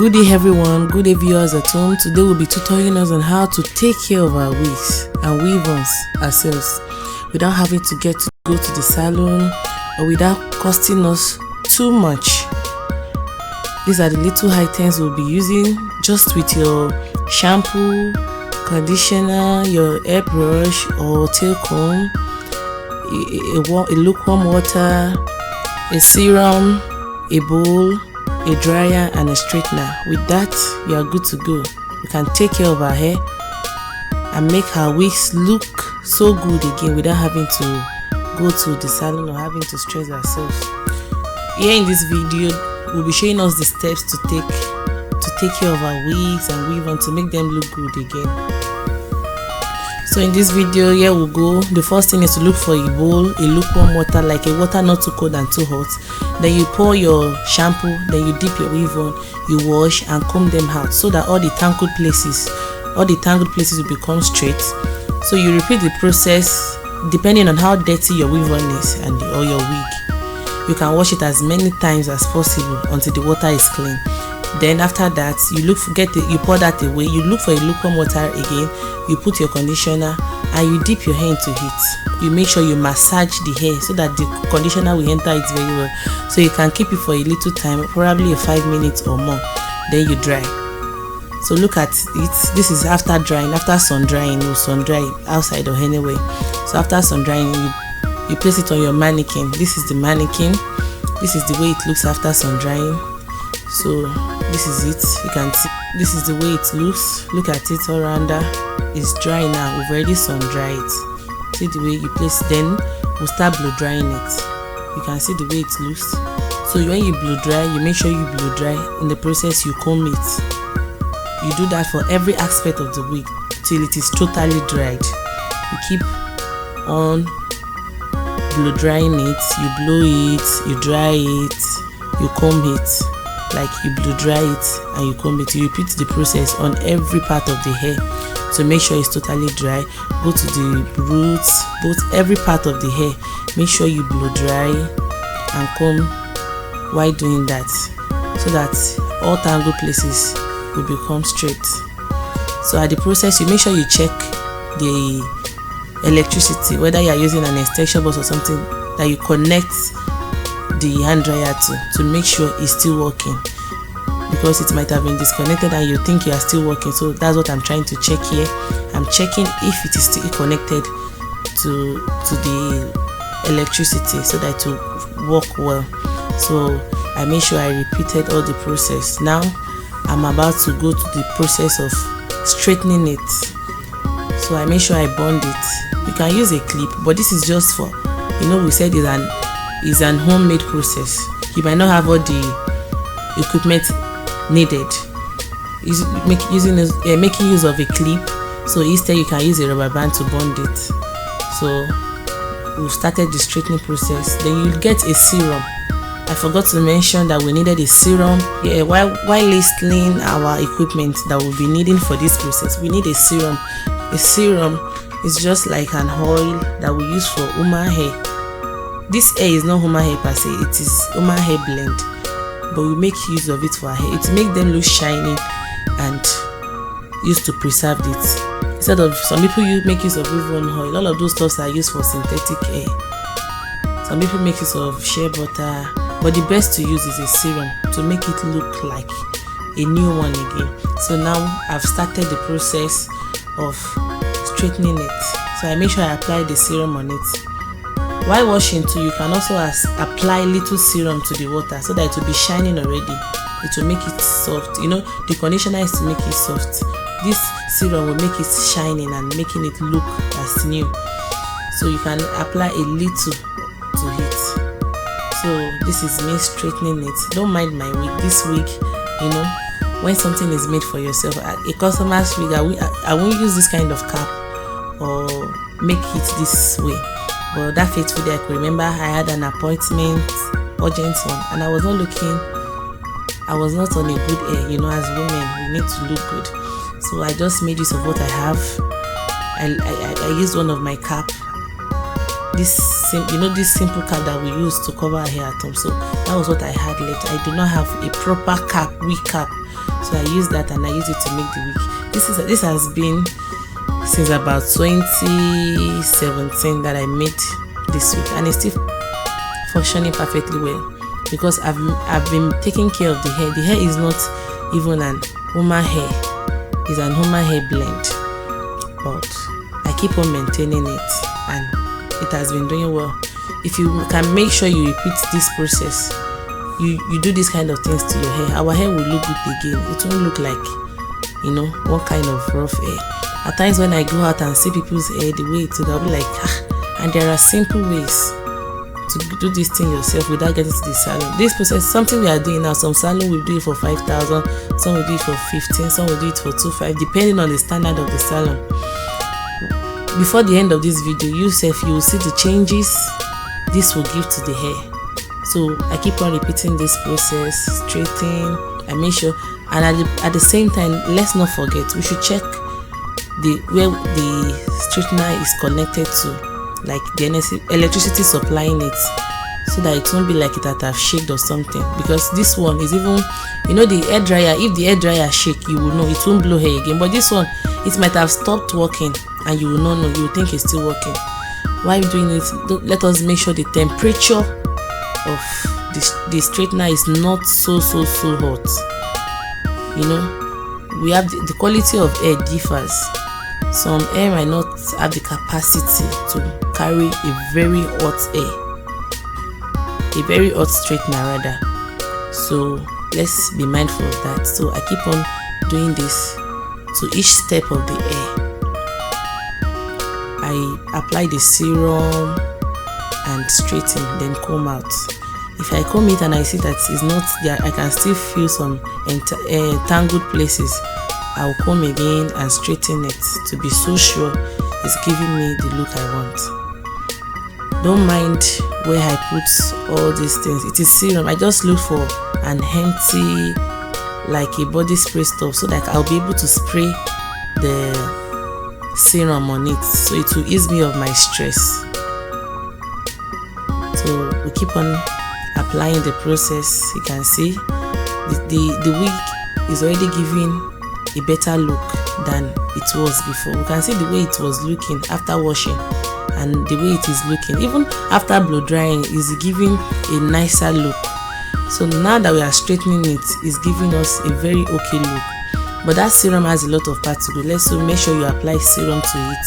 Good day everyone, good day viewers at home. Today we'll be tutoring us on how to take care of our wigs and weave-ons ourselves without having to go to the salon or without costing us too much. These are the little items we'll be using just with your shampoo, conditioner, your airbrush or tail comb, a lukewarm water, a serum, a bowl, a dryer and a straightener. With that, you are good to go. We can take care of our hair and make our wigs look so good again without having to go to the salon or having to stress ourselves. Here in this video, we'll be showing us the steps to take care of our wigs and weave-on to make them look good again. So in this video, here we'll go. The first thing is to look for a bowl, a lukewarm water, like a water not too cold and too hot. Then you pour your shampoo, then you dip your weave on, you wash and comb them out so that all the tangled places will become straight. So you repeat the process depending on how dirty your weave on is or your wig. You can wash it as many times as possible until the water is clean. Then after that, you pour that away. You look for a lukewarm water again. You put your conditioner and you dip your hair into it. You make sure you massage the hair so that the conditioner will enter it very well. So you can keep it for a little time, probably 5 minutes or more. Then you dry. So look at it. This is after drying, after sun drying. You sun dry outside or anyway. So after sun drying, you place it on your mannequin. This is the mannequin. This is the way it looks after sun drying. So this is it. You can see this is the way it looks. Look at it all around. It's dry now. We've already sun dried it. See the way you place. Then we'll start blow drying it. You can see the way it looks. So when you blow dry, you make sure you blow dry. In the process, you comb it. You do that for every aspect of the wig till it is totally dried. You keep on blow drying it. You blow it. You dry it. You comb it. Like you blow dry it and you comb it. You repeat the process on every part of the hair to make sure it's totally dry. Go to the roots, every part of the hair. Make sure you blow dry and comb while doing that, so that all tangled places will become straight. So at the process, you make sure you check the electricity, whether you are using an extension box or something that you connect the hand dryer to make sure it's still working, because it might have been disconnected and you think you are still working. So that's what I'm trying to check here. I'm checking if it is still connected to the electricity so that it will work well. So I made sure I repeated all the process. Now I'm about to go to the process of straightening it. So I made sure I bond it. You can use a clip, but this is just for, we said is an homemade process. You might not have all the equipment needed. Making use of a clip, so instead you can use a rubber band to bond it. So we've started the straightening process. Then you'll get a serum. I forgot to mention that we needed a serum. While listing our equipment that we'll be needing for this process, we need a serum. A serum is just like an oil that we use for human hair. This hair is not human hair per se, it is human hair blend, but we make use of it for our hair. It makes them look shiny and used to preserve it. Instead of some people make use of weave-on oil, all of those stuffs are used for synthetic hair. Some people make use of shea butter, but the best to use is a serum to make it look like a new one again. So now I've started the process of straightening it. So I make sure I apply the serum on it. While washing too, you can also apply little serum to the water so that it will be shining already. It will make it soft. The conditioner is to make it soft. This serum will make it shining and making it look as new. So you can apply a little to it. So this is me straightening it. Don't mind my wig. This wig, when something is made for yourself, a customer's wig, I won't use this kind of cap or make it this way. But that fateful day, I could remember I had an appointment, urgent one, and I was not on a good hair. As women, we need to look good. So I just made use of what I have. I used one of my cap this this simple cap that we use to cover our hair at home. So that was what I had left. I do not have a proper cap, wig cap, so I used that and I used it to make the wig. This has been since about 2017 that I made this wig, and it's still functioning perfectly well because I've been taking care of the hair. The hair is not even an human hair, it's an human hair blend, but I keep on maintaining it and it has been doing well. If you can make sure you repeat this process, you do this kind of things to your hair, our hair will look good again. It won't look like one kind of rough hair. At times when I go out and see people's hair the way it is, I'll be like, and there are simple ways to do this thing yourself without getting to the salon. This process, something we are doing now. Some salon will do it for 5,000, some will do it for 15, some will do it for 2,500, depending on the standard of the salon. Before the end of this video, you will see the changes this will give to the hair. So I keep on repeating this process, straightening. I make sure, and at the same time, let's not forget, we should check where the straightener is connected to, like the electricity supplying it, so that it won't be like it have shaked or something. Because this one is even, the hair dryer, if the hair dryer shake, you will know it won't blow hair again. But this one, it might have stopped working and you will not know, you will think it's still working. While doing it, let us make sure the temperature of the straightener is not so hot. We have the quality of air differs. Some air might not have the capacity to carry a very hot air, a very hot straightener rather. So let's be mindful of that. So I keep on doing this to each step of the hair. I apply the serum and straighten, then comb out. If I comb it and I see that it's not there, I can still feel some tangled places, I'll comb again and straighten it to be so sure it's giving me the look I want. Don't mind where I put all these things. It is serum. I just look for an empty, like a body spray stuff, so that I'll be able to spray the serum on it, so it will ease me of my stress. So we keep on applying the process. You can see the wig is already giving a better look than it was before. We can see the way it was looking after washing and the way it is looking even after blow drying is giving a nicer look. So now that we are straightening it, it's giving us a very okay look. But that serum has a lot of parts to go. Let's make sure you apply serum to it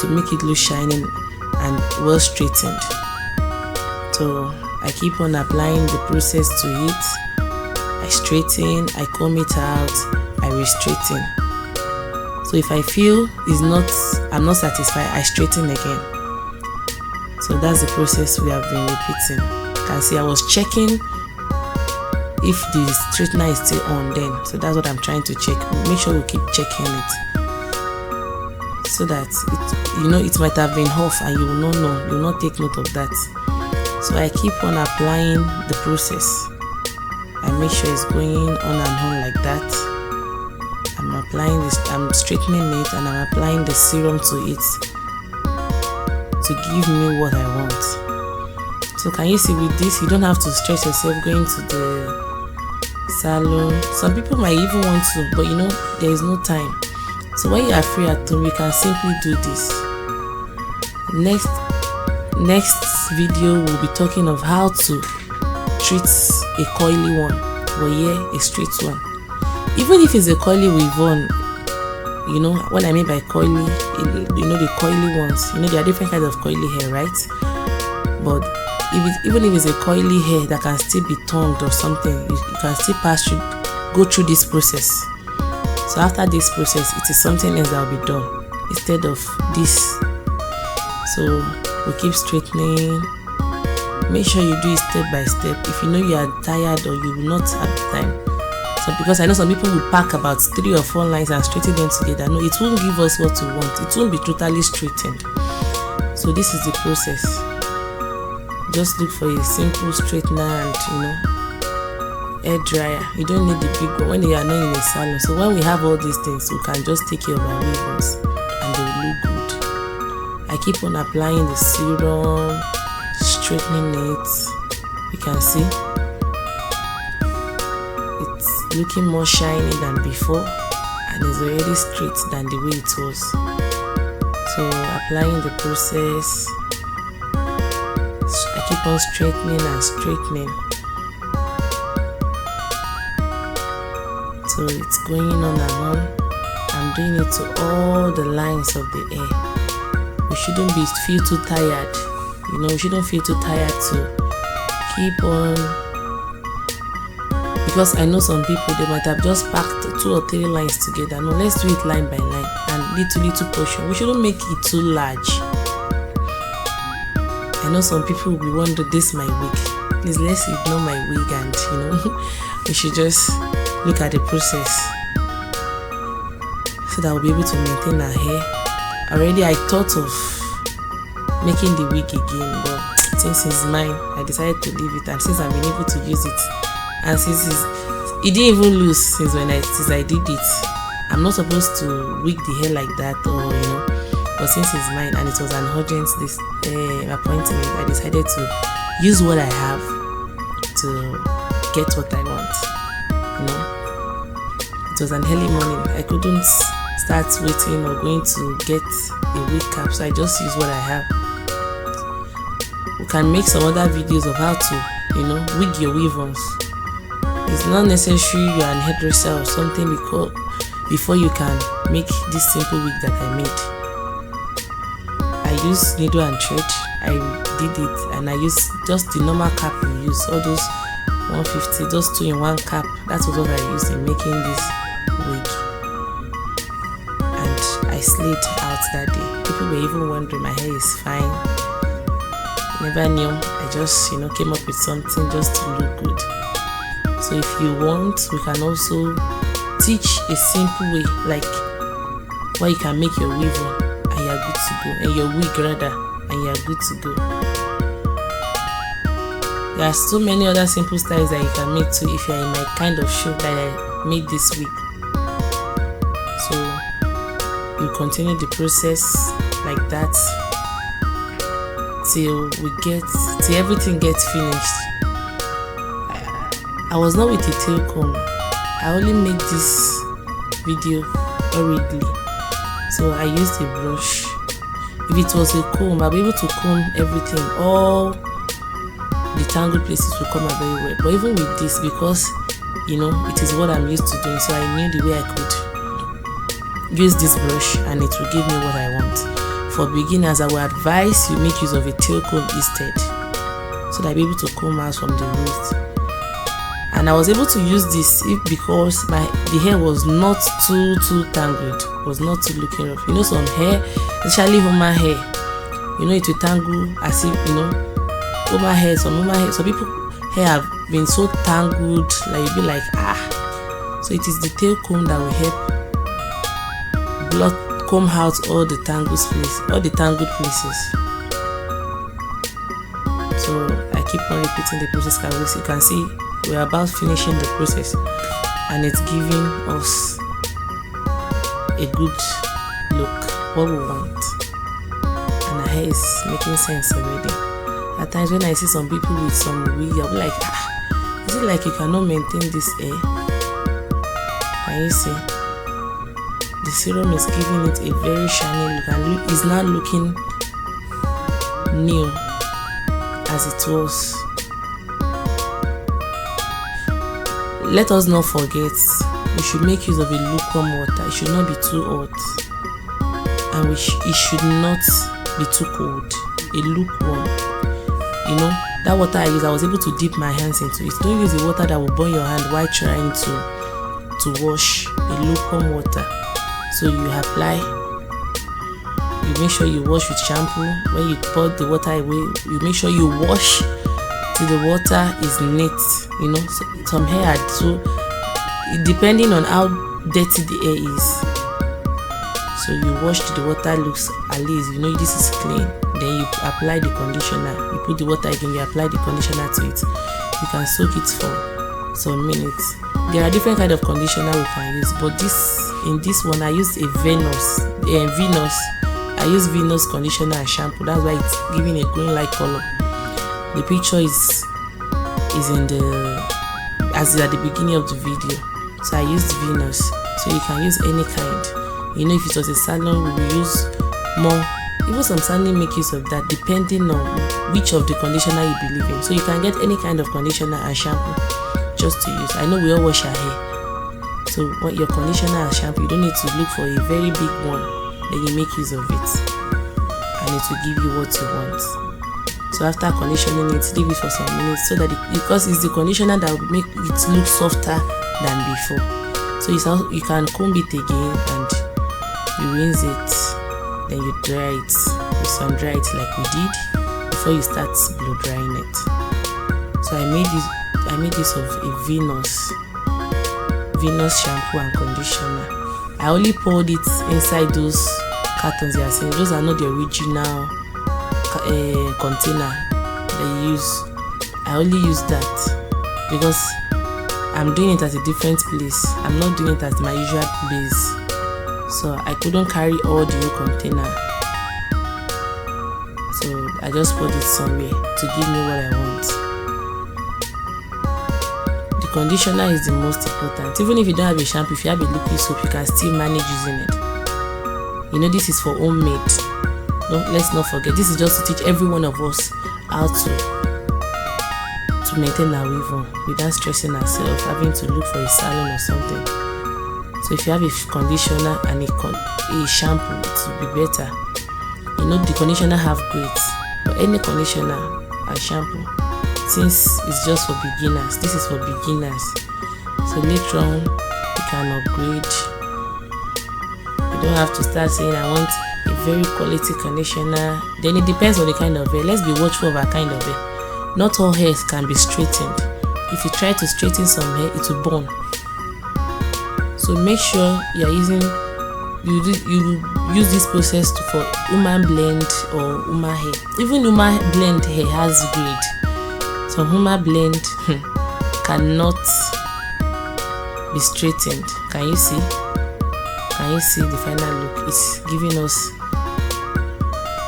to make it look shining and well straightened. So I keep on applying the process to it. I straighten, I comb it out, I re-straighten. So if I feel I'm not satisfied, I straighten again. So that's the process we have been repeating. You can see I was checking if the straightener is still on then. So that's what I'm trying to check. Make sure we keep checking it, so that it might have been off and you will not know, you will not take note of that. So I keep on applying the process. I make sure it's going on and on like that. I'm straightening it and I'm applying the serum to it to give me what I want. So can you see with this, you don't have to stress yourself going to the salon. Some people might even want to, but there is no time. So when you are free at home, you can simply do this. Next video we'll be talking of how to treat a coily one, but a straight one. Even if it's a coily weave on, what I mean by coily, the coily ones, there are different kinds of coily hair, right? But even if it's a coily hair that can still be tongued or something, you can still go through this process. So after this process, it is something else that will be done instead of this. So we keep straightening. Make sure you do it step by step. If you know you are tired or you will not have time. So because I know some people will pack about 3 or 4 lines and straighten them together. No, it won't give us what we want. It won't be totally straightened. So this is the process. Just look for a simple straightener and hair dryer. You don't need the big one when you are not in a salon. So when we have all these things, we can just take care of our weavings and they will look good. I keep on applying the serum, straightening it. You can see it's looking more shiny than before, and it's already straight than the way it was. So applying the process, I keep on straightening and straightening. So it's going on and on. I'm doing it to all the lines of the hair. We shouldn't feel too tired. You know, we shouldn't feel too tired to keep on, because I know some people, they might have just packed 2 or 3 lines together. No, let's do it line by line and little portion. We shouldn't make it too large. I know some people will be wondering, this my wig. Please, let's ignore my wig, and you know, we should just look at the process so that we'll be able to maintain our hair. Already I thought of making the wig again, but since it's mine, I decided to leave it. And since I've been able to use it, and since it didn't even lose since I did it, I'm not supposed to wig the hair like that, or you know, but since it's mine and it was an urgent appointment, I decided to use what I have to get what I want. You know, it was an early morning. I couldn't start waiting or going to get a wig cap, so I just use what I have. We can make some other videos of how to, you know, wig your weave-ons. It's not necessary you're an hairdresser or something before you can make this simple wig that I made. I used needle and thread. I did it, and I used just the normal cap we use, all those 150, just 2-in-1 cap. That was what I used in making this wig, and I slayed out that day. People were even wondering, my hair is fine. Never knew. I just, you know, came up with something just to look good. So if you want, we can also teach a simple way, like where you can make your weave on and you're good to go, and your wig rather, and you're good to go. There are so many other simple styles that you can make too if you're in my kind of show that I made this wig. So you continue the process like that till everything gets finished. I was not with a tail comb. I only made this video hurriedly, so I used a brush. If it was a comb, I'll be able to comb everything. All the tangled places will come out very well. But even with this, because you know it is what I'm used to doing, so I knew the way I could use this brush and it will give me what I want. For beginners, I would advise you make use of a tail comb instead, so that I'll be able to comb out from the roots. And I was able to use this because the hair was not too tangled, was not too looking rough. You know, some hair, especially human hair, you know, it will tangle as if, you know, human hair, some people hair have been so tangled, like you be like, ah. So it is the tail comb that will help comb out all the tangled places. So I keep on repeating the process. As you can see, we're about finishing the process, and it's giving us a good look, what we want, and our hair is making sense already. At times when I see some people with some wig, I'll be like, ah, is it like you cannot maintain this hair? Can you see? The serum is giving it a very shiny look, and it's not looking new as it was. Let us not forget, we should make use of a lukewarm water. It should not be too hot, and it should not be too cold. A lukewarm. You know, that water I use, I was able to dip my hands into it. Don't use the water that will burn your hand while trying to wash. A lukewarm water. So you apply, you make sure you wash with shampoo. When you pour the water away, you make sure you wash till the water is neat. You know, some hair are so, depending on how dirty the hair is, so you wash till the water looks at least, you know, this is clean. Then you apply the conditioner. You put the water again, you apply the conditioner to it. You can soak it for some minutes. There are different kind of conditioner we can use, but in this one I used a Venus. I use Venus conditioner and shampoo. That's why it's giving a green light color. The picture is in the as at the beginning of the video. So I used Venus. So you can use any kind. You know, if it was a salon, we will use more. Even some salon make use of that depending on which of the conditioner you believe in. So you can get any kind of conditioner and shampoo just to use. I know we all wash our hair. So what your conditioner and shampoo, you don't need to look for a very big one. Then you make use of it. And it will give you what you want. So after conditioning it, leave it for some minutes so that because it's the conditioner that will make it look softer than before. So you can comb it again and you rinse it, then you dry it. You sun dry it like we did before you start blow drying it. So I made use of a Venus shampoo and conditioner. I only poured it inside those cartons you are seeing. Those are not the original container they use. I only use that because I'm doing it at a different place. I'm not doing it at my usual place, so I couldn't carry all the whole container. So I just put it somewhere to give me what I want. The conditioner is the most important. Even if you don't have a shampoo, if you have a liquid soap, you can still manage using it. You know, this is for homemade. Let's not forget, this is just to teach every one of us how to maintain our weave without stressing ourselves, having to look for a salon or something. So if you have a conditioner and a shampoo, it will be better. You know, the conditioner have grades, but any conditioner and shampoo, since it's just for beginners, this is for beginners. So later on, you can upgrade. You don't have to start saying I want a very quality conditioner. Then it depends on the kind of hair. Let's be watchful of our kind of hair. Not all hairs can be straightened. If you try to straighten some hair, it will burn. So make sure you use this process for human blend or human hair. Even human blend hair has grade. So human blend cannot be straightened. Can you see? Can you see the final look? It's giving us.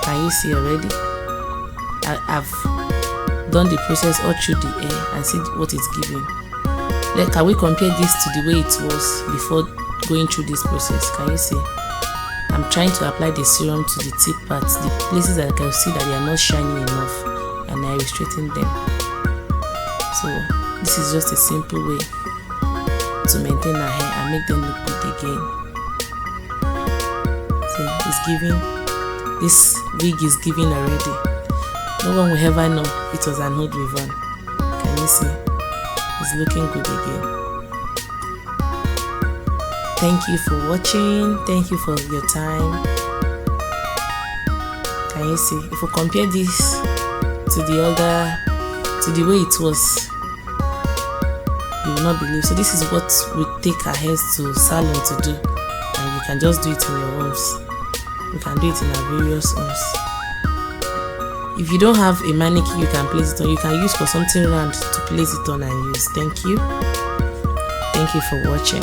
Can you see already? I've done the process all through the hair and see what it's giving. Can we compare this to the way it was before going through this process? Can you see? I'm trying to apply the serum to the tip parts, the places that I can see that they are not shiny enough, and I will straighten them. So this is just a simple way to maintain our hair and make them look good again. See, it's giving. This wig is giving already. No one will ever know it was an old weave on. Can you see? It's looking good again. Thank you for watching. Thank you for your time. Can you see? If we compare this to the way it was, you will not believe. So this is what we take our hairs to salon to do, and you can just do it in your homes. We can do it in our various homes. If you don't have a mannequin you can place it on, you can use for something round to place it on and use. Thank you for watching.